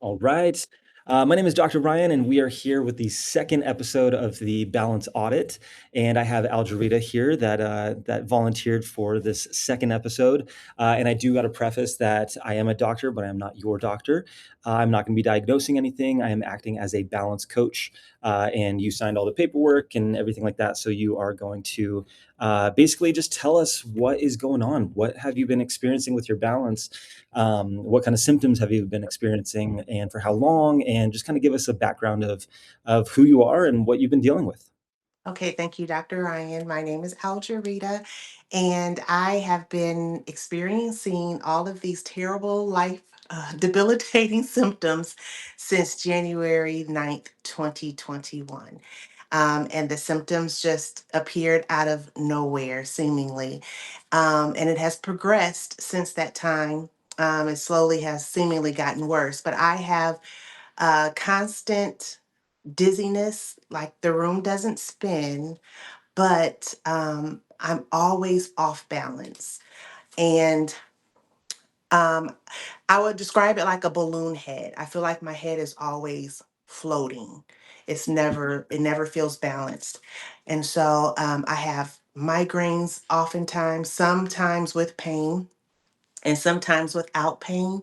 All right. My name is Dr. Ryan, and we are here with the second episode of the Balance Audit. And I have Algerita here that volunteered for this second episode. And I do got to preface that I am a doctor, but I am not your doctor. I'm not going to be diagnosing anything. I am acting as a balance coach, and you signed all the paperwork and everything like that. So you are going to basically just tell us what is going on. What have you been experiencing with your balance? What kind of symptoms have you been experiencing and for how long? And just kind of give us a background of who you are and what you've been dealing with. Okay, thank you, Dr. Ryan. My name is Algerita, and I have been experiencing all of these terrible life debilitating symptoms since January 9th, 2021. And the symptoms just appeared out of nowhere, seemingly. And it has progressed since that time. It slowly has seemingly gotten worse, but I have constant dizziness, like the room doesn't spin, but I'm always off balance. And um, I would describe it like a balloon head. I feel like my head is always floating. It never feels balanced. And so I have migraines oftentimes, sometimes with pain and sometimes without pain.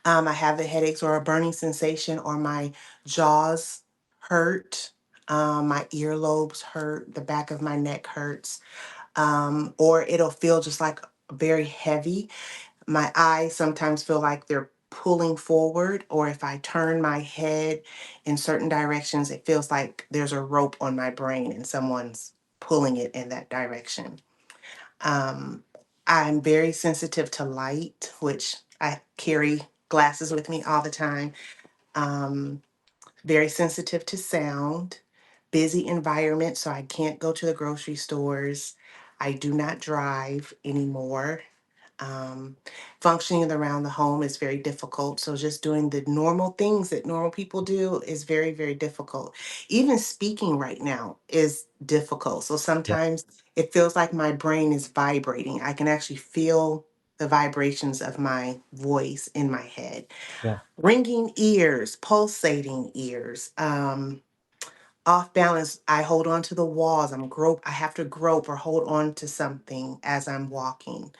I have the headaches or a burning sensation, or my jaws hurt, my earlobes hurt, the back of my neck hurts, or it'll feel just like very heavy. My eyes sometimes feel like they're pulling forward, or if I turn my head in certain directions, it feels like there's a rope on my brain and someone's pulling it in that direction. Um, I'm very sensitive to light, which I carry glasses with me all the time. Um, Very sensitive to sound, busy environment, so I can't go to the grocery stores. I do not drive anymore. Um, Functioning around the home is very difficult. So just doing the normal things that normal people do is very, very difficult. Even speaking right now is difficult. So Yeah. sometimes it feels like my brain is vibrating. I can actually feel the vibrations of my voice in my head. Yeah. Ringing ears, pulsating ears. Off balance, I hold on to the walls. I have to grope or hold on to something as I'm walking.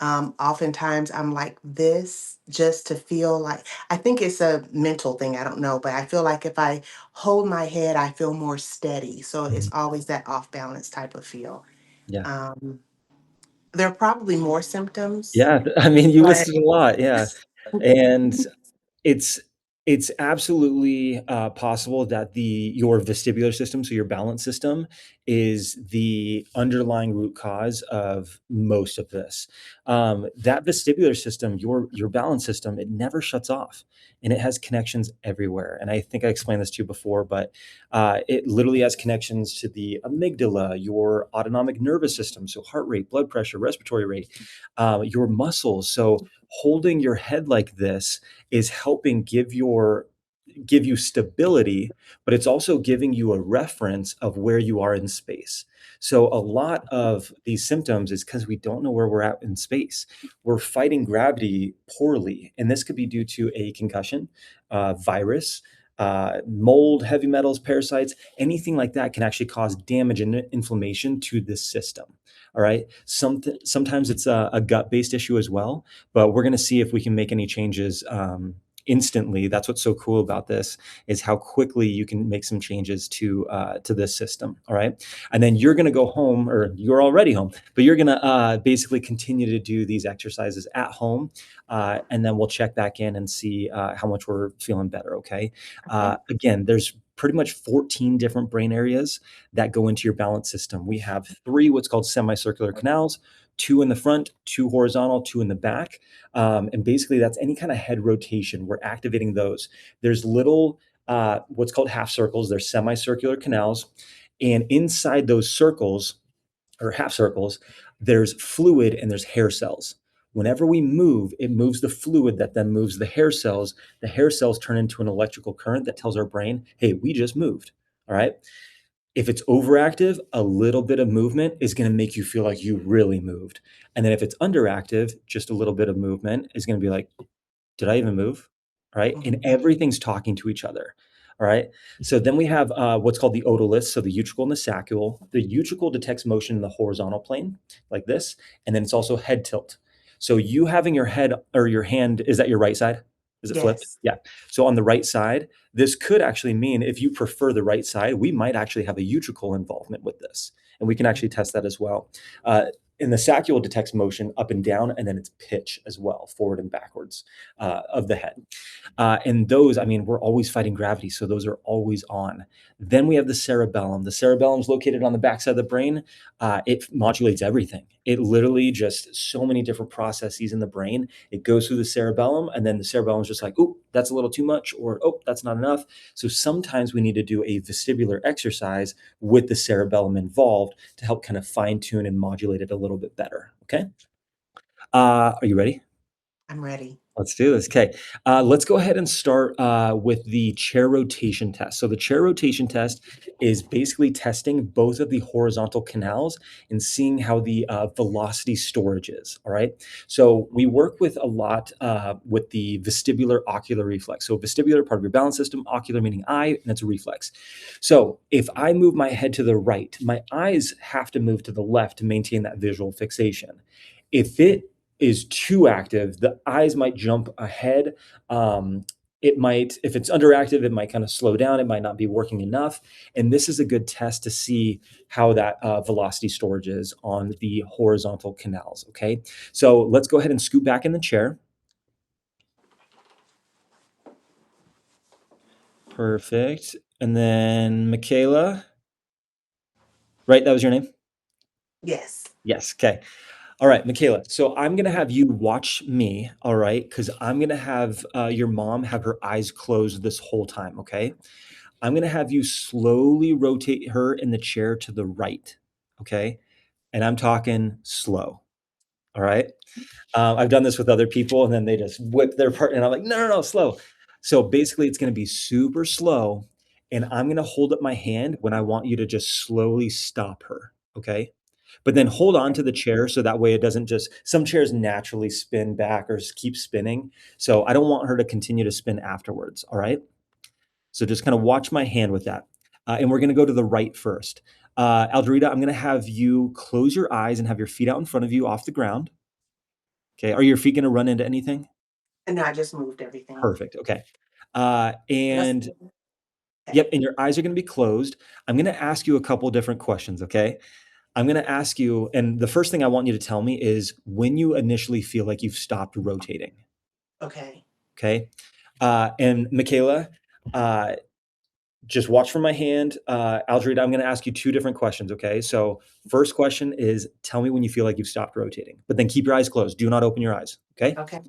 Oftentimes I'm like this just to feel like, I think it's a mental thing, I don't know, but I feel like if I hold my head, I feel more steady. So it's Mhm. always that off balance type of feel. Yeah. Um, there are probably more symptoms, Yeah. I mean, you but listed a lot. Yeah. And It's it's absolutely possible that the your vestibular system, so your balance system, is the underlying root cause of most of this. That vestibular system, your balance system, it never shuts off, and it has connections everywhere. And I think I explained this to you before, but it literally has connections to the amygdala, your autonomic nervous system, so heart rate, blood pressure, respiratory rate, your muscles. So holding your head like this is helping give you stability, but it's also giving you a reference of where you are in space. So a lot of these symptoms is because we don't know where we're at in space. We're fighting gravity poorly, and this could be due to a concussion, virus, mold, heavy metals, parasites, anything like that can actually cause damage and inflammation to this system. All right. Sometimes it's a gut-based issue as well, but we're going to see if we can make any changes instantly. That's what's so cool about this is how quickly you can make some changes to this system. All right, and then you're going to go home, or you're already home, but you're going to basically continue to do these exercises at home, and then we'll check back in and see how much we're feeling better. Okay. okay. Again, there's pretty much 14 different brain areas that go into your balance system. We have three what's called semicircular canals, two in the front, two horizontal, two in the back. And basically, that's any kind of head rotation. We're activating those. There's little, what's called half circles, they're semicircular canals. And inside those circles, or half circles, there's fluid and there's hair cells. Whenever we move, it moves the fluid that then moves the hair cells. The hair cells turn into an electrical current that tells our brain, hey, we just moved. All right. If it's overactive, a little bit of movement is going to make you feel like you really moved. And then if it's underactive, just a little bit of movement is going to be like, did I even move? right? And Mhm. everything's talking to each other. All right. So then we have what's called the otoliths, so the utricle and the saccule. The utricle detects motion in the horizontal plane, like this, and then it's also head tilt. So you having your head or your hand, is that your right side? Is it flipped? Yes. Yeah. So on the right side, this could actually mean if you prefer the right side, we might actually have a utricle involvement with this, and we can actually test that as well. Uh, and the saccule detects motion up and down, and then it's pitch as well, forward and backwards of the head. And those, I mean, we're always fighting gravity, so those are always on. Then we have the cerebellum. The cerebellum is located on the backside of the brain. It modulates everything. It literally just so many different processes in the brain. It goes through the cerebellum, and then the cerebellum is just like, oh, that's a little too much, or oh, that's not enough. So sometimes we need to do a vestibular exercise with the cerebellum involved to help kind of fine tune and modulate it a little bit better. Okay. Are you ready? I'm ready. Let's do this. Okay. Let's go ahead and start with the chair rotation test. So, the chair rotation test is basically testing both of the horizontal canals and seeing how the velocity storage is. All right. So, we work with a lot with the vestibular ocular reflex. So, vestibular, part of your balance system, ocular meaning eye, and it's a reflex. So, if I move my head to the right, my eyes have to move to the left to maintain that visual fixation. If it is too active, the eyes might jump ahead. It might, if it's underactive, it might kind of slow down. It might not be working enough. And this is a good test to see how that velocity storage is on the horizontal canals. Okay. So let's go ahead and scoot back in the chair. Perfect. And then Michaela, right? That was your name? Yes. Yes. Okay. All right, Michaela. So I'm going to have you watch me. All right. Because I'm going to have your mom have her eyes closed this whole time. Okay. I'm going to have you slowly rotate her in the chair to the right. Okay. And I'm talking slow. All right. I've done this with other people and then they just whip their part. And I'm like, no, no, no, slow. So basically, it's going to be super slow. And I'm going to hold up my hand when I want you to just slowly stop her. Okay. But then hold on to the chair so that way it doesn't just, some chairs naturally spin back or keep spinning. So I don't want her to continue to spin afterwards. All right. So just kind of watch my hand with that. And we're going to go to the right first. Alderita, I'm going to have you close your eyes and have your feet out in front of you off the ground. Okay. Are your feet going to run into anything? And I just moved everything. Perfect. Okay. Just And okay. yep, and your eyes are going to be closed. I'm going to ask you a couple different questions. Okay. I'm going to ask you, and the first thing I want you to tell me is when you initially feel like you've stopped rotating. Okay. Okay. And Michaela, uh, just watch from my hand. Aldrita, I'm going to ask you two different questions. Okay. So, first question is tell me when you feel like you've stopped rotating, but then keep your eyes closed. Do not open your eyes. Okay. Okay.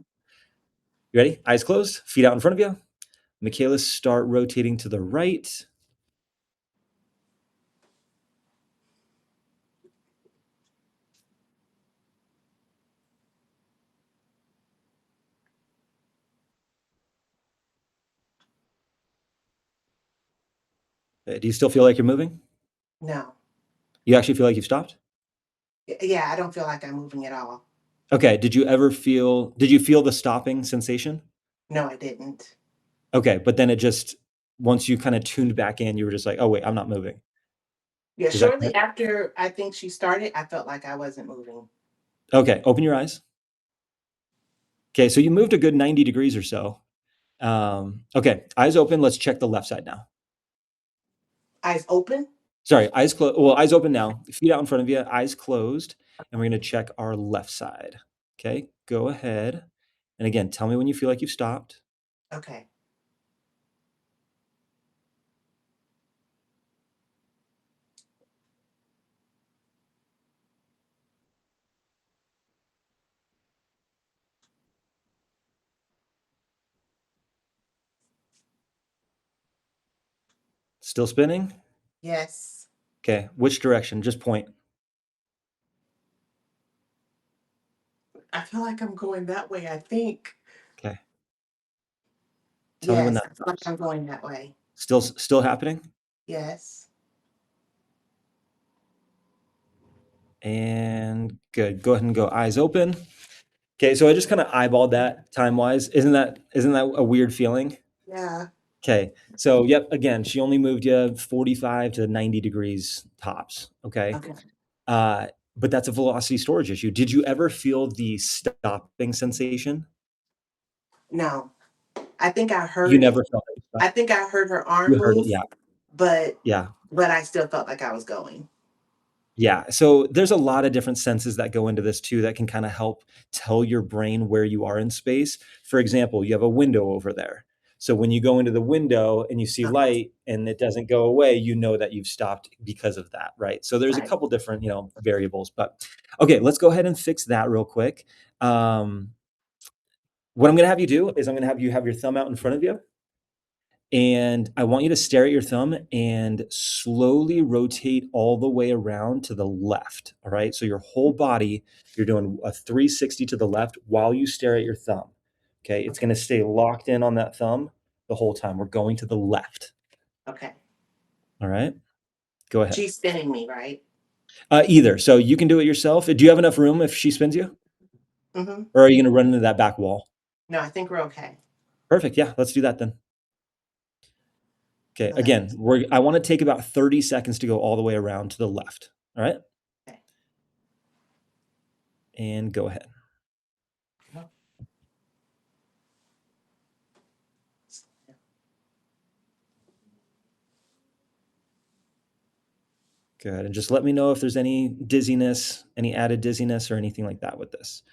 You ready? Eyes closed, feet out in front of you. Michaela, start rotating to the right. Do you still feel like you're moving? No. You actually feel like you've stopped? Yeah, I don't feel like I'm moving at all. Okay. Did you feel the stopping sensation? No, I didn't. Okay. But then it just, once you kind of tuned back in, you were just like, oh, wait, I'm not moving. Yeah, Is that shortly correct? after I think she started, I felt like I wasn't moving. Okay. Open your eyes. Okay. So you moved a good 90 degrees or so. Okay. Eyes open. Let's check the left side now. Eyes open? Sorry. Eyes closed. Well, eyes open now. Feet out in front of you, eyes closed. And we're going to check our left side. Okay. Go ahead. And again, tell me when you feel like you've stopped. Okay. Still spinning? Yes. Okay. Which direction? Just point. I feel like I'm going that way, I think. Okay. Tell me when Yes, that I feel like stops. I'm going that way. Still happening? Yes. And good. Go ahead and go eyes open. Okay, so I just kinda eyeballed that time-wise. Isn't that a weird feeling? Yeah. Okay, so, yep, again, she only moved you 45 to 90 degrees tops, okay? Okay. Uh, but that's a velocity storage issue. Did you ever feel the stopping sensation? No, I think I You heard it. never felt it stop? I think I heard her arm You heard it, move, yeah, but yeah. I still felt like I was going. Yeah, so there's a lot of different senses that go into this too that can kinda help tell your brain where you are in space. For example, you have a window over there. So when you go into the window and you see Uh-huh. light and it doesn't go away, you know that you've stopped because of that, right? So there's a Right. couple different, variables, but okay, let's go ahead and fix that real quick. Um, what I'm gonna have you do is I'm gonna have you have your thumb out in front of you, and I want you to stare at your thumb and slowly rotate all the way around to the left. All right. So your whole body, you're doing a 360 to the left while you stare at your thumb. Okay. It's Okay. going to stay locked in on that thumb the whole time. We're going to the left. Okay. All right. Go ahead. She's spinning me, right? Either. So you can do it yourself. Do you have enough room if she spins you? Mhm. Or are you going to run into that back wall? No, I think we're okay. Perfect. Yeah. Let's do that then. Okay. Okay. Again, I want to take about 30 seconds to go all the way around to the left. All right. Okay. And go ahead. No. Good, and just let me know if there's any dizziness, any added dizziness or anything like that with this,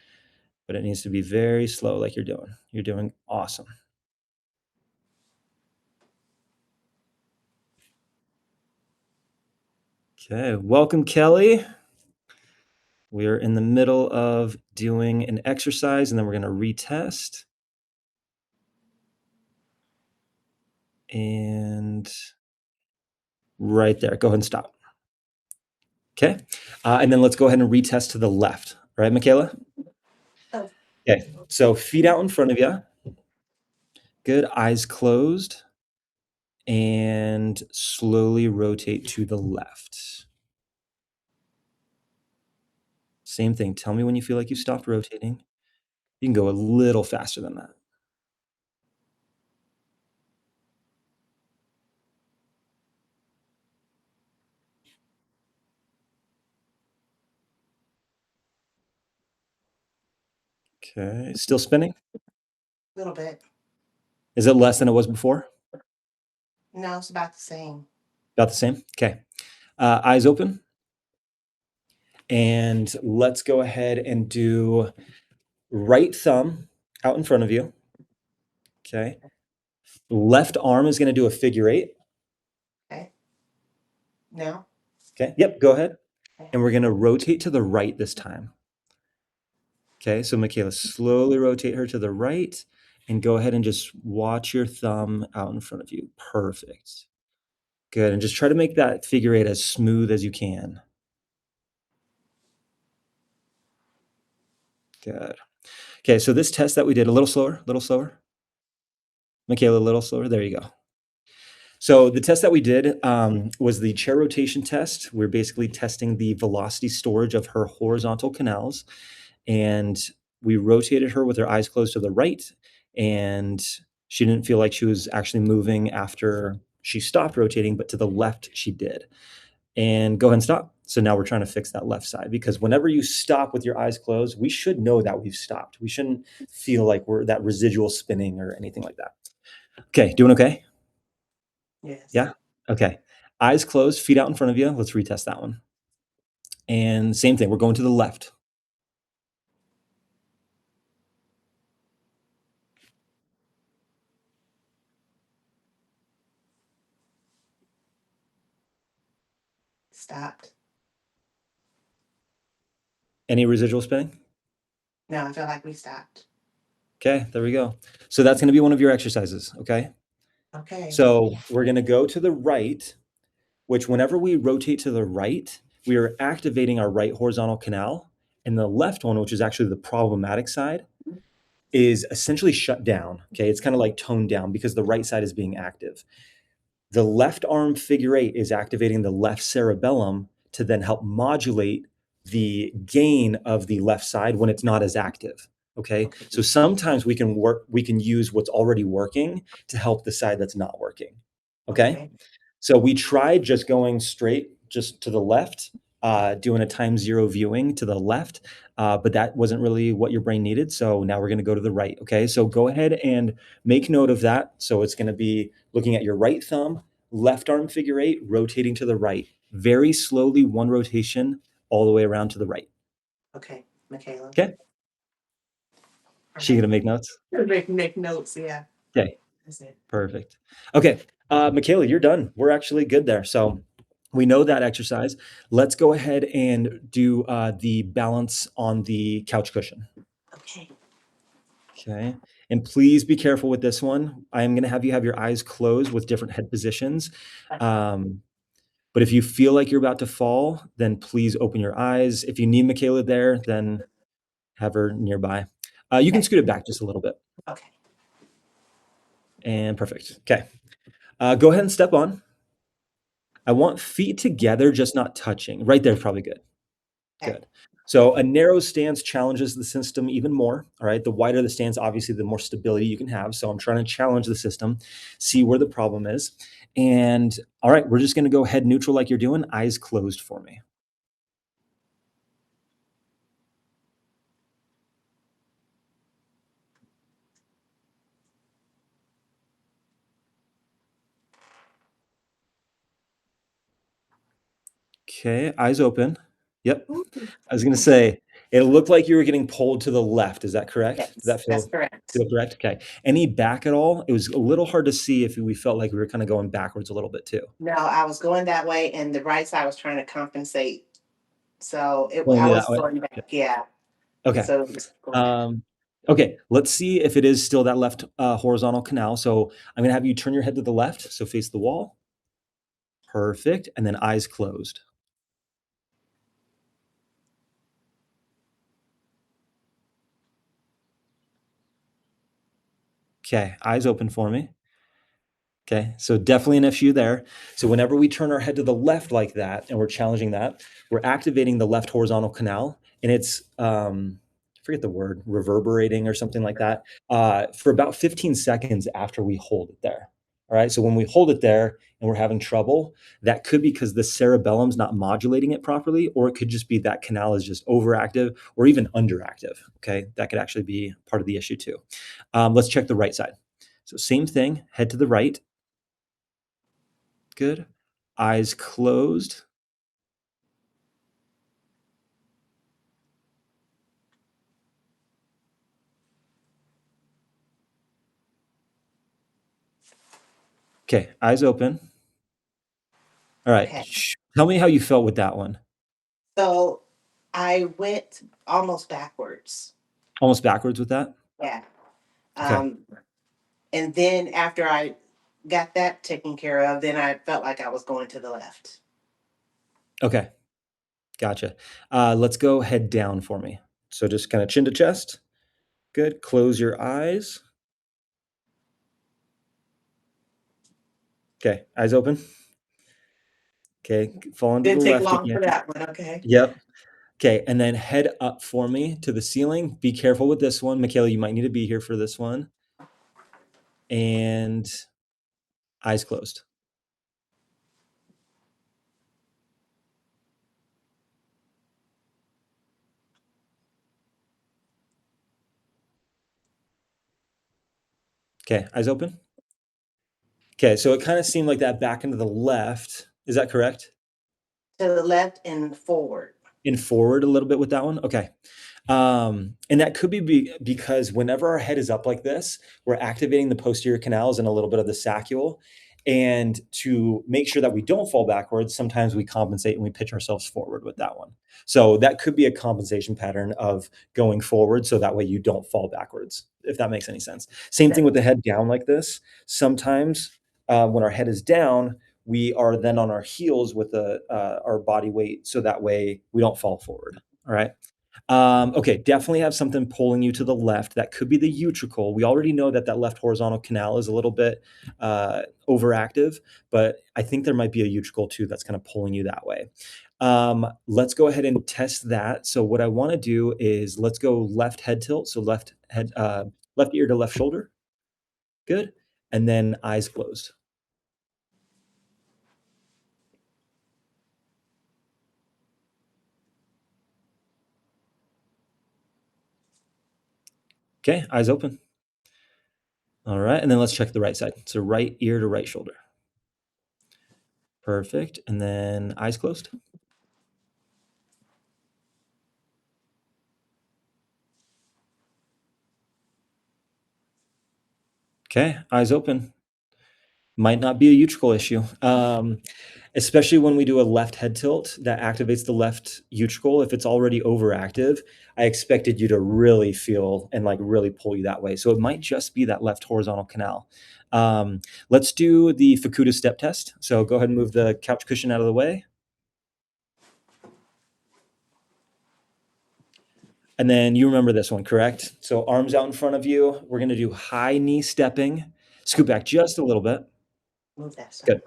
but it needs to be very slow like you're doing. You're doing awesome. Okay, welcome, Kelly. We are in the middle of doing an exercise, and then we're gonna retest. And right there, go ahead and stop. Okay, and then let's go ahead and retest to the left. All right, Michaela? Oh, Okay, so feet out in front of you. Good, eyes closed, and slowly rotate to the left. Same thing. Tell me when you feel like you stopped rotating. You can go a little faster than that. Okay. Still spinning? a little bit. Is it less than it was before? No, it's about the same. About the same? Okay. Eyes open. And let's go ahead and do right thumb out in front of you. Okay. Left arm is going to do a figure eight. Okay. Now. Okay. Yep. Go ahead. Okay. And we're going to rotate to the right this time. Okay. So, Michaela, slowly rotate her to the right and go ahead and just watch your thumb out in front of you. Perfect. Good, and just try to make that figure eight as smooth as you can. Good. Okay, so this test that we did a little slower, a little slower. Michaela, a little slower. There you go. So the test that we did was the chair rotation test. We're basically testing the velocity storage of her horizontal canals, and we rotated her with her eyes closed to the right, and she didn't feel like she was actually moving after she stopped rotating, but to the left she did. And go ahead and stop. So now we're trying to fix that left side because whenever you stop with your eyes closed, we should know that we've stopped. We shouldn't feel like we're that residual spinning or anything like that. Okay, doing okay? Yes. Yeah? Okay. Eyes closed, feet out in front of you. Let's retest that one. And same thing, we're going to the left. Stopped. Any residual spinning? No, I feel like we stopped. Okay, there we go. So that's going to be one of your exercises. Okay. Okay. So we're going to go to the right, which whenever we rotate to the right, we are activating our right horizontal canal. And the left one, which is actually the problematic side, is essentially shut down. Okay. It's kind of like toned down because the right side is being active. The left arm figure eight is activating the left cerebellum to then help modulate the gain of the left side when it's not as active. Okay. Okay. So sometimes we can use what's already working to help the side that's not working. Okay. Okay. So we tried just going straight just to the left, doing a time zero viewing to the left, but that wasn't really what your brain needed. So now we're going to go to the right. Okay. So go ahead and make note of that. So it's going to be looking at your right thumb, left arm figure eight, rotating to the right. Very slowly, one rotation all the way around to the right. Okay, Michaela. Okay. All She right. gonna make notes? Make notes. Yeah. Okay. That's it. Perfect. Okay, Michaela, you're done. We're actually good there. So we know that exercise. Let's go ahead and do the balance on the couch cushion. Okay. Okay. And please be careful with this one. I am going to have you have your eyes closed with different head positions. Um, but if you feel like you're about to fall, then please open your eyes. If you need Michaela there, then have her nearby. You can Okay. scoot it back just a little bit. Okay. And perfect. Okay. Go ahead and step on. I want feet together, just not touching. Right there is probably good. Okay. Good. So a narrow stance challenges the system even more. All right. The wider the stance, obviously, the more stability you can have. So I'm trying to challenge the system, see where the problem is. And all right, we're just going to go head neutral like you're doing, eyes closed for me. Okay. Eyes open. Yep. Ooh, I was going to say, it looked like you were getting pulled to the left. Is that correct? Did yes, that that's feel correct. feel correct? Okay. Any back at all? It was a little hard to see if we felt like we were kind of going backwards a little bit too. No, I was going that way, and the right side was trying to compensate. So Pulling I you that was way. going back. Yeah. Okay. So it was going back. Um, okay, let's see if it is still that left horizontal canal. So I'm gonna have you turn your head to the left, so face the wall. Perfect. And then eyes closed. Okay, eyes open for me. Okay, so definitely an issue there. So whenever we turn our head to the left like that, and we're challenging that, we're activating the left horizontal canal, and it's I forget the word, reverberating or something like that, for about 15 seconds after we hold it there. All right. So when we hold it there and we're having trouble, that could be because the cerebellum's not modulating it properly, or it could just be that canal is just overactive or even underactive. Okay, that could actually be part of the issue too. Let's check the right side. So same thing, head to the right. Good. Eyes closed. Okay, eyes open. All right. Okay. Tell me how you felt with that one. So I went almost backwards. Almost backwards with that? Yeah. Okay. Um, and then after I got that taken care of, then I felt like I was going to the left. Okay. Gotcha. Let's go head down for me. So just kind of chin to chest. Good. Close your eyes. Okay. Eyes open. Okay. Fall into the Didn't take left long again. for that one. Okay. Yep. Okay. And then head up for me to the ceiling. Be careful with this one. Michaela, you might need to be here for this one. And eyes closed. Okay. Eyes open. Okay. So it kind of seemed like that back into the left. Is that correct? To the left and forward. In forward a little bit with that one? Okay. And that could because whenever our head is up like this, we're activating the posterior canals and a little bit of the saccule. And to make sure that we don't fall backwards, sometimes we compensate and we pitch ourselves forward with that one. So that could be a compensation pattern of going forward so that way you don't fall backwards, if that makes any sense. Same thing with the head down like this. Sometimes when our head is down, we are then on our heels with our body weight so that way we don't fall forward. All right. Okay, definitely have something pulling you to the left. That could be the utricle. We already know that that left horizontal canal is a little bit overactive, but I think there might be a utricle too that's kind of pulling you that way. Let's go ahead and test that. So what I want to do is let's go left head tilt. So left ear to left shoulder. Good. And then eyes closed. Okay, eyes open. All right, and then let's check the right side. So right ear to right shoulder. Perfect. And then eyes closed. Okay, eyes open. Might not be a utricle issue, especially when we do a left head tilt that activates the left utricle. If it's already overactive, I expected you to really feel and like really pull you that way. So it might just be that left horizontal canal. Let's do the Fukuda step test. So go ahead and move the couch cushion out of the way. And then you remember this one, correct? So arms out in front of you. We're going to do high knee stepping. Scoot back just a little bit. Move that side. Good.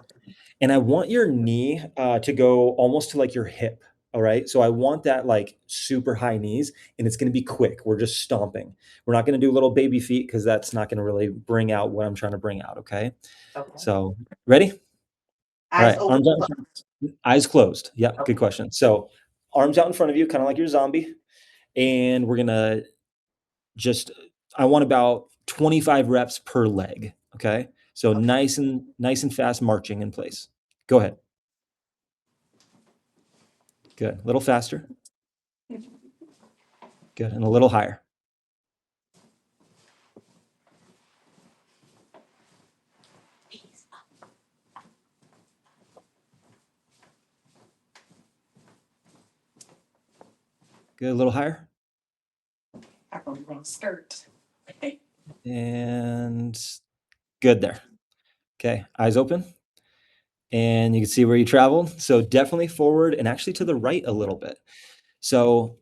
And I want your knee to go almost to like your hip. All right. So I want that like super high knees, and it's going to be quick. We're just stomping. We're not going to do little baby feet because that's not going to really bring out what I'm trying to bring out. Okay. Okay. So ready? All Eyes right. open. Arms out in front, eyes closed. Yep. Good Okay. question. So arms out in front of you, kind of like your zombie. And we're going to just, I want about 25 reps per leg. Okay. So Okay. nice and fast marching in place. Go ahead. Good. A little faster. Good. And a little higher. Good. A little higher. I on the wrong skirt. And good there. Okay. Eyes open. And you can see where you traveled. So definitely forward and actually to the right a little bit. So,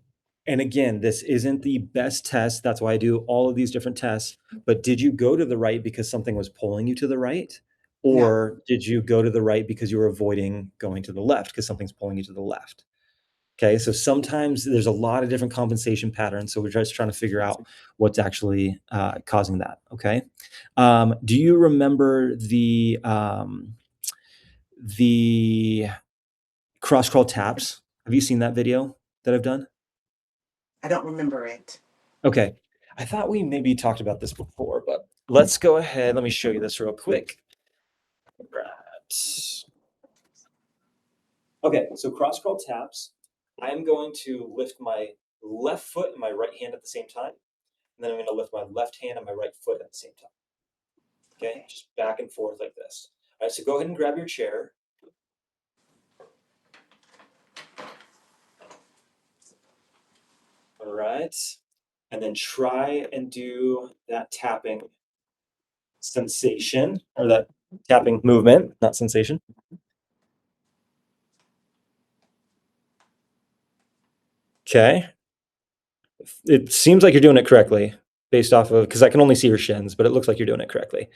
and again, this isn't the best test. That's why I do all of these different tests. But did you go to the right because something was pulling you to the right? No. Or did you go to the right because you were avoiding going to the left because something's pulling you to the left? Okay, so sometimes there's a lot of different compensation patterns. So we're just trying to figure out what's actually causing that. Okay, do you remember the cross crawl taps? Have you seen that video that I've done? I don't remember it. Okay, I thought we maybe talked about this before, but let's go ahead. Let me show you this real quick. Right. Okay, so cross crawl taps. I'm going to lift my left foot and my right hand at the same time. And then I'm going to lift my left hand and my right foot at the same time. Okay, Okay. just back and forth like this. All right, so go ahead and grab your chair. All right, and then try and do that tapping sensation or that tapping movement, not sensation. Okay, it seems like you're doing it correctly based off of because I can only see your shins, but it looks like you're doing it correctly.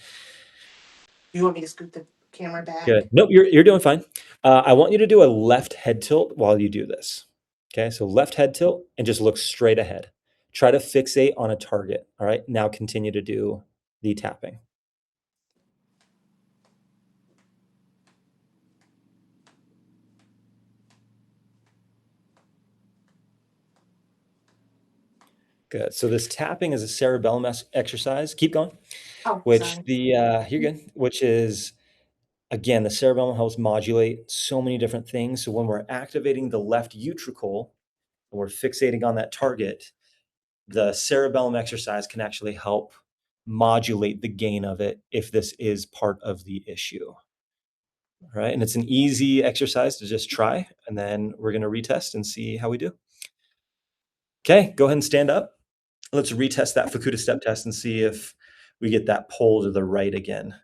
You want me to scoot the camera back? Good. Nope, you're doing fine. I want you to do a left head tilt while you do this. Okay, so left head tilt and just look straight ahead. Try to fixate on a target. All right, now continue to do the tapping. Good. So this tapping is a cerebellum exercise. Keep going. Oh, Which sorry. you're good. Which is again the cerebellum helps modulate so many different things. So when we're activating the left utricle and we're fixating on that target, the cerebellum exercise can actually help modulate the gain of it if this is part of the issue. Right. And it's an easy exercise to just try. And then we're going to retest and see how we do. Okay. Go ahead and stand up. Let's retest that Fukuda step test and see if we get that pull to the right again.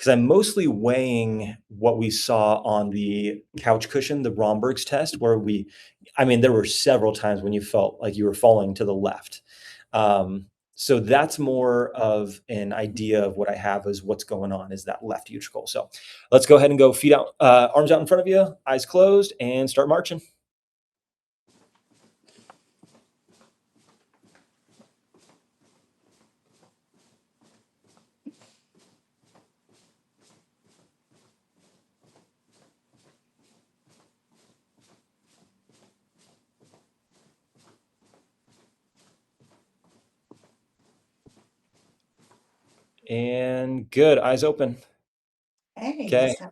because I'm mostly weighing what we saw on the couch cushion, the Romberg's test, where I mean, there were several times when you felt like you were falling to the left. So that's more of an idea of what I have is what's going on is that left utricle. So let's go ahead and go feet out, arms out in front of you, eyes closed, and start marching. And good, eyes open. Hey, Okay, so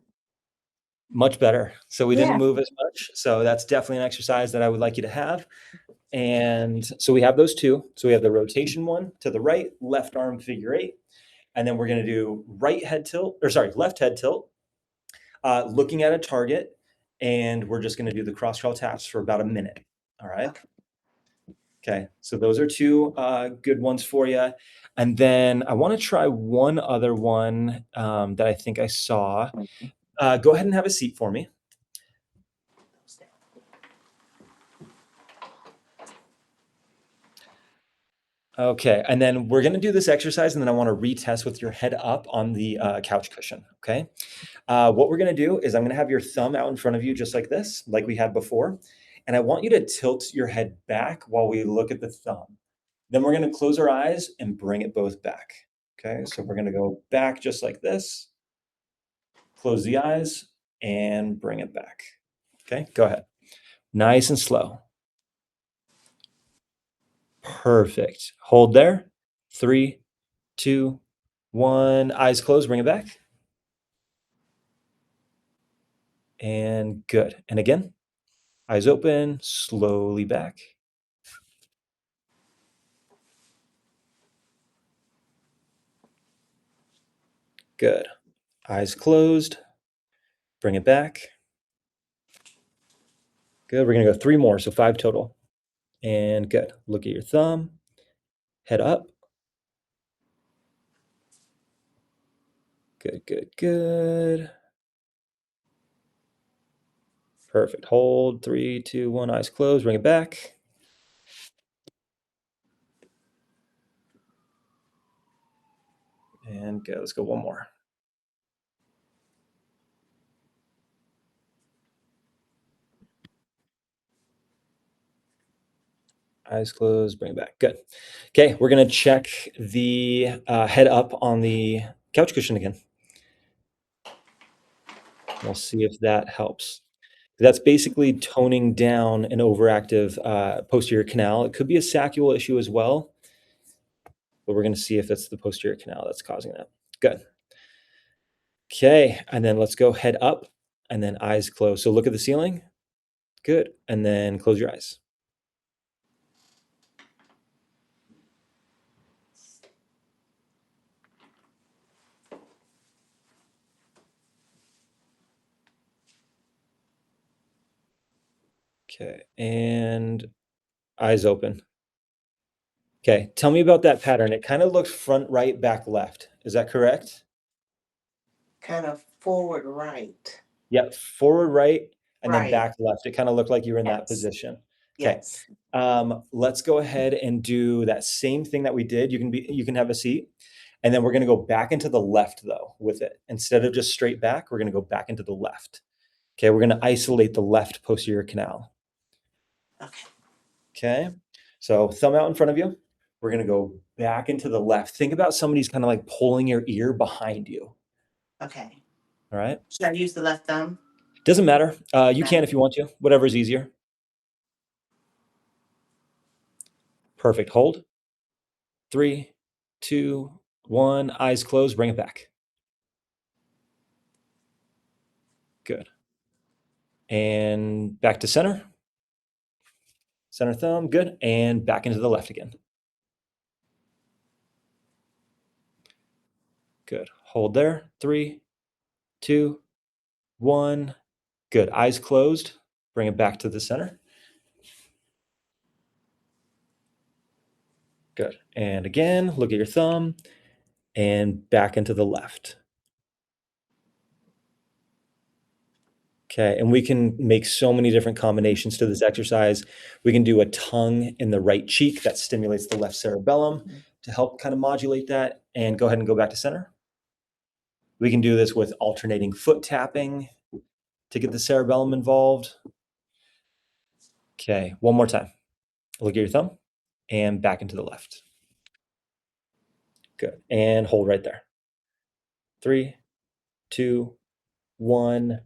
much better. So we didn't yeah. move as much. So that's definitely an exercise that I would like you to have. And so we have those two. So we have the rotation one to the right, left arm figure eight. And then we're going to do right head tilt, or sorry, left head tilt, looking at a target. And we're just going to do the cross crawl taps for about a minute. All right. Okay. Okay. So those are two good ones for you. And then I want to try one other one that I think I saw. Go ahead and have a seat for me. Okay, and then we're gonna do this exercise, and then I wanna retest with your head up on the couch cushion, okay? What we're gonna do is I'm gonna have your thumb out in front of you just like this, like we had before, and I want you to tilt your head back while we look at the thumb. Then we're gonna close our eyes and bring it both back, okay? So we're gonna go back just like this, close the eyes, and bring it back. Okay, go ahead. Nice and slow. Perfect. Hold there. 3, 2, 1. Eyes closed, bring it back. And good. And again, eyes open, slowly back. Good. Eyes closed, bring it back. Good. We're going to go 3 more, so 5 total. And good. Look at your thumb, head up. Good, good, good. Perfect. Hold. 3, 2, 1. Eyes closed, bring it back. And good. Let's go one more. Eyes closed, bring it back. Good. Okay, we're gonna check the head up on the couch cushion again. We'll see if that helps. That's basically toning down an overactive posterior canal. It could be a sacral issue as well, but we're gonna see if it's the posterior canal that's causing that. Good. Okay, and then let's go head up and then eyes closed. So look at the ceiling. Good. And then close your eyes. Okay, and eyes open. Okay, tell me about that pattern. It kind of looks front right, back left. Is that correct? Kind of forward right. Yep, forward right and then Right. back left. It kind of looked like you were in that Yes. position. Okay. Yes. Let's go ahead and do that same thing that we did. You can have a seat. And then we're going to go back into the left though with it. Instead of just straight back, we're going to go back into the left. Okay, we're going to isolate the left posterior canal. Okay. Okay. So thumb out in front of you. We're going to go back into the left. Think about somebody's kind of like pulling your ear behind you. Okay. All right. Should I use the left thumb? Doesn't matter. You can Matter. if you want to, whatever's easier. Perfect. Hold. 3, 2, 1. Eyes closed. Bring it back. Good. And back to center. Center thumb. Good. And back into the left again. Good. Hold there. 3, 2, 1. Good. Eyes closed. Bring it back to the center. Good. And again, look at your thumb and back into the left. Okay, and we can make so many different combinations to this exercise. We can do a tongue in the right cheek that stimulates the left cerebellum to help kind of modulate that. And go ahead and go back to center. We can do this with alternating foot tapping to get the cerebellum involved. Okay, one more time. Look at your thumb and back into the left. Good. And hold right there. 3, 2, 1.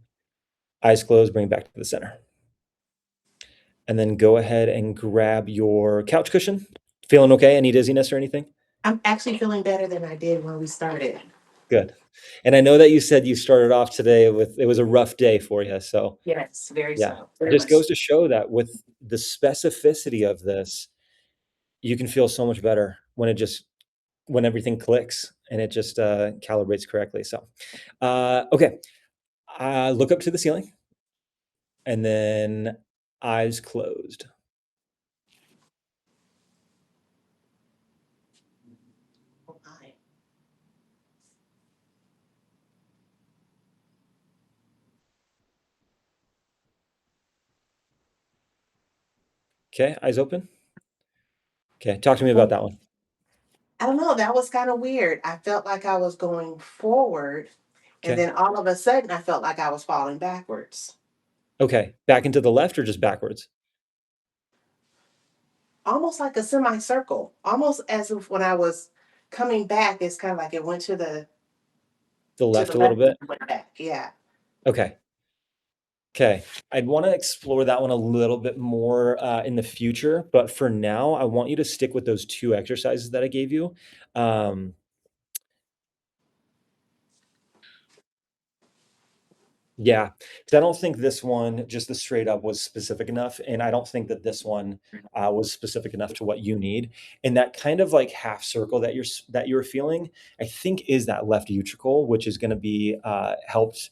Eyes closed, bring it back to the center. And then go ahead and grab your couch cushion. Feeling okay? Any dizziness or anything? I'm actually feeling better than I did when we started. Good. And I know that you said you started off today with it was a rough day for you. So, Yes, very yeah, so. it Very just much. goes to show that with the specificity of this, you can feel so much better when everything clicks and it just calibrates correctly. So, okay, look up to the ceiling and then eyes closed. Oh my. Okay, eyes open. Okay, talk to me about Well, that one. I don't know. That was kind of weird. I felt like I was going forward, and Okay. then all of a sudden, I felt like I was falling backwards, Okay, back into the left or just backwards? almost like a semicircle, almost as if when I was coming back, it's kind of like it went The to the left a little left and bit? went back. Yeah. Okay. Okay. I'd wanna explore that one a little bit more, in the future, but for now, I want you to stick with those 2 exercises that I gave you. Um, yeah, because I don't think this one, just the straight up, was specific enough, and I don't think that this one, was specific enough to what you need. And that kind of, like, half circle that you're feeling, I think is that left utricle, which is gonna be, helped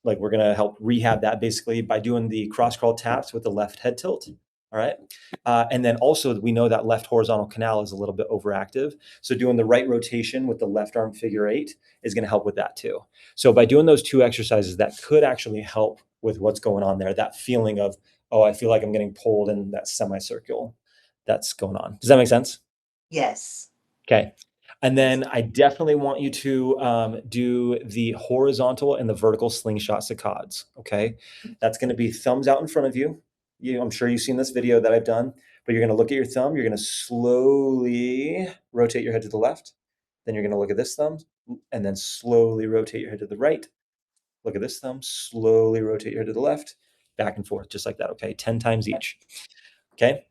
like we're gonna help rehab that basically by doing the cross crawl taps with the left head tilt. All right. And then also we know that left horizontal canal is a little bit overactive. So doing the right rotation with the left arm figure eight is going to help with that too. So by doing those 2 exercises, that could actually help with what's going on there. That feeling of, oh, I feel like I'm getting pulled in that semicircle that's going on. Does that make sense? Yes. Okay. And Yes. then I definitely want you to do the horizontal and the vertical slingshot saccades. Okay. That's going to be thumbs out in front of you. I'm sure you've seen this video that I've done, but you're going to look at your thumb. You're going to slowly rotate your head to the left. Then you're going to look at this thumb and then slowly rotate your head to the right. Look at this thumb, slowly rotate your head to the left, back and forth, just like that. Okay. 10 times each. Okay.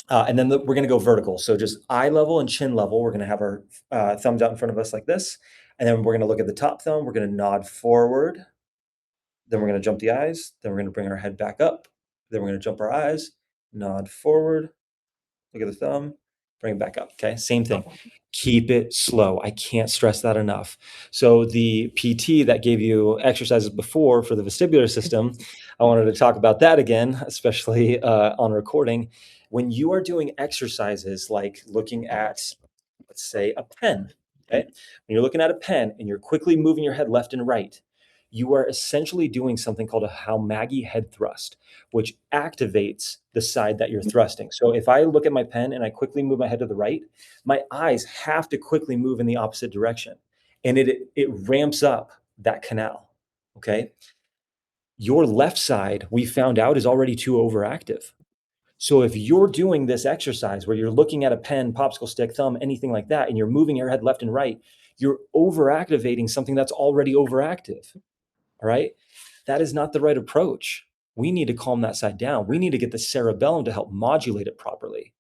And then we're going to go vertical. So just eye level and chin level. We're going to have our thumbs out in front of us like this. And then we're going to look at the top thumb. We're going to nod forward. Then we're going to jump the eyes. Then we're going to bring our head back up. Then we're going to jump our eyes, nod forward. Look at the thumb, bring it back up. Okay. Same thing. Keep it slow. I can't stress that enough. So the PT that gave you exercises before for the vestibular system, I wanted to talk about that again, especially on recording. When you are doing exercises like looking at, let's say, a pen, okay? When you're looking at a pen and you're quickly moving your head left and right, you are essentially doing something called a Halmagyi head thrust, which activates the side that you're thrusting. So if I look at my pen and I quickly move my head to the right, my eyes have to quickly move in the opposite direction. And it ramps up that canal. Okay. Your left side, we found out, is already too overactive. So if you're doing this exercise where you're looking at a pen, popsicle stick, thumb, anything like that, and you're moving your head left and right, you're overactivating something that's already overactive. All right. That is not the right approach. We need to calm that side down. We need to get the cerebellum to help modulate it properly.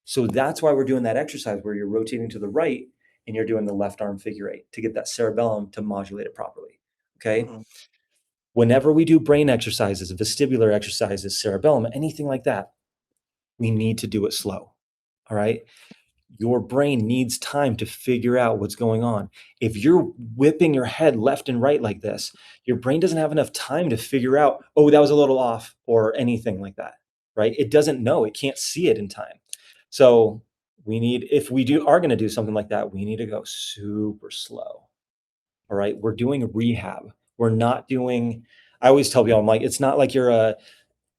So that's why we're doing that exercise where you're rotating to the right and you're doing the left arm figure eight to get that cerebellum to modulate it properly. Okay. Mhm. Whenever we do brain exercises, vestibular exercises, cerebellum, anything like that, we need to do it slow. All right. Your brain needs time to figure out what's going on. If you're whipping your head left and right like this, your brain doesn't have enough time to figure out, oh, that was a little off or anything like that, right? It doesn't know, it can't see it in time. So if we are going to do something like that, we need to go super slow. All right. We're doing rehab. We're not doing, I always tell people, I'm like, it's not like you're a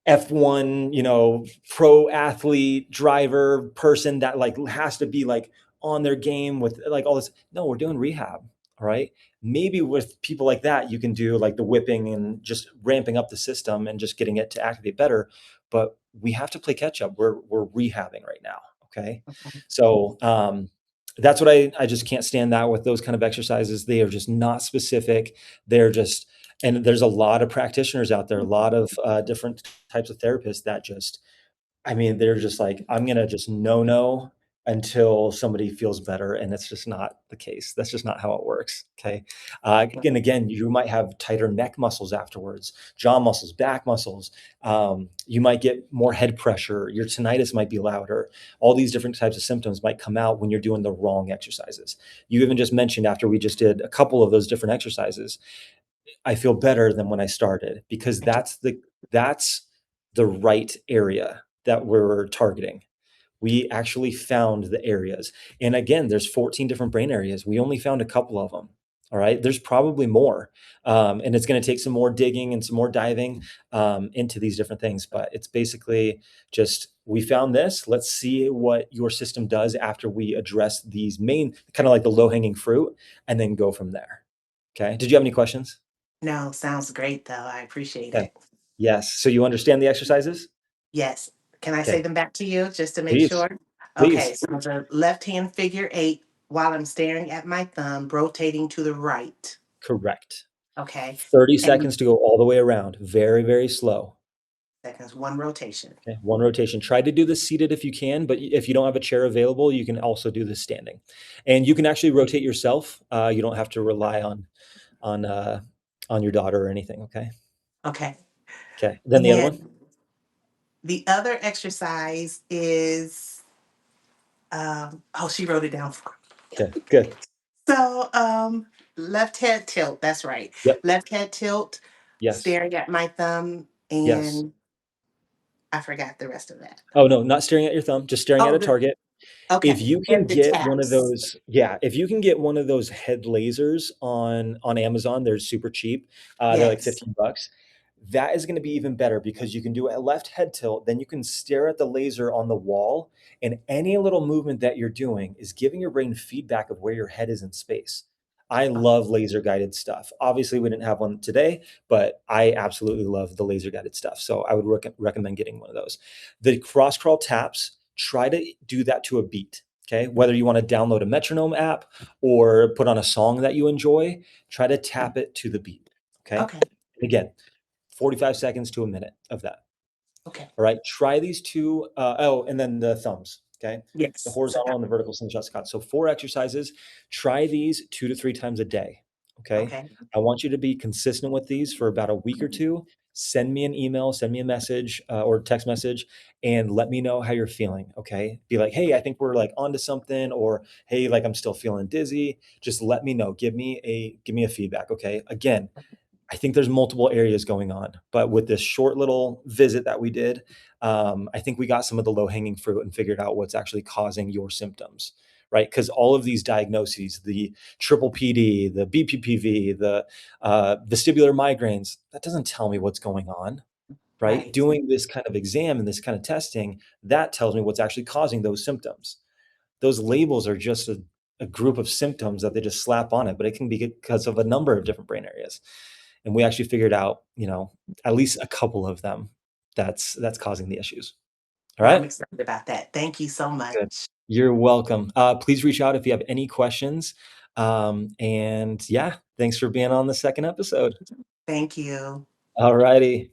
F1, pro athlete, driver, person that like has to be like on their game with like all this. No, we're doing rehab. All right. Maybe with people like that, you can do like the whipping and just ramping up the system and just getting it to activate better. But we have to play catch up. We're rehabbing right now. Okay. Okay. So that's what I just can't stand that with those kind of exercises. They are just not specific. They're just, and there's a lot of practitioners out there, a lot of different types of therapists that just, I mean, they're just like, I'm gonna just no until somebody feels better, and it's just not the case. That's just not how it works. Okay, and again, you might have tighter neck muscles afterwards, jaw muscles, back muscles. You might get more head pressure. Your tinnitus might be louder. All these different types of symptoms might come out when you're doing the wrong exercises. You even just mentioned after we just did a couple of those different exercises, I feel better than when I started because that's the right area that we're targeting. We actually found the areas. And again, there's 14 different brain areas. We only found a couple of them. All right. There's probably more. And it's going to take some more digging and some more diving into these different things. But it's basically just we found this. Let's see what your system does after we address these main, kind of like the low hanging fruit, and then go from there. Okay. Did you have any questions? No, sounds great though. I appreciate Okay. it. Yes. So you understand the exercises? Yes. Can I say Okay. them back to you just to make Please. sure? Okay, Please. so the left hand figure eight while I'm staring at my thumb, rotating to the right. Correct. Okay. 30 And seconds to go all the way around. Very, very slow. seconds, one rotation. Okay. One rotation. Try to do this seated if you can, but if you don't have a chair available, you can also do this standing. And you can actually rotate yourself. You don't have to rely on uh, on your daughter or anything. Okay. Okay. Okay. Then the other one. And the other exercise is oh, she wrote it down for me. Okay. Good. So left head tilt, that's right. Yep. Left head tilt, Yes. staring at my thumb, Yes. and I forgot the rest of that. Oh no, not staring at your thumb, just staring at Oh, a target. If okay. you can And the get one of taps. those, yeah, if you can get one of those head lasers on Amazon, they're super cheap. They're like Yes. 15 bucks. That is gonna be even better because you can do a left head tilt, then you can stare at the laser on the wall, and any little movement that you're doing is giving your brain feedback of where your head is in space. I Oh, love laser guided stuff. Obviously, we didn't have one today, but I absolutely love the laser guided stuff. So I would recommend getting one of those. The cross crawl taps, try to do that to a beat. Okay. Whether you want to download a metronome app or put on a song that you enjoy, try to tap it to the beat. Okay. okay. And again, 45 seconds to a minute of that. Okay. All right, try these two. Oh, and then the thumbs. Okay, the Yes. horizontal and the vertical slingshot Scott. So 4 exercises. Try these 2 to 3 times a day. Okay, Okay. I want you to be consistent with these for about a week or two. Send me an email, send me a message or text message, and let me know how you're feeling. Okay, be like, hey, I think we're like onto something, or hey, like I'm still feeling dizzy. Just let me know. Give me a feedback. Okay, again, I think there's multiple areas going on, but with this short little visit that we did, I think we got some of the low hanging fruit and figured out what's actually causing your symptoms, right? Because all of these diagnoses, the triple PD, the BPPV, the vestibular migraines, that doesn't tell me what's going on, right? Right. Doing this kind of exam and this kind of testing, that tells me what's actually causing those symptoms. Those labels are just a group of symptoms that they just slap on it, but it can be because of a number of different brain areas. And we actually figured out, at least a couple of them that's causing the issues. All Well, I'm right. excited about that. Thank you so Good. much. You're welcome. Please reach out if you have any questions. And yeah, thanks for being on the second episode. Thank you. All righty.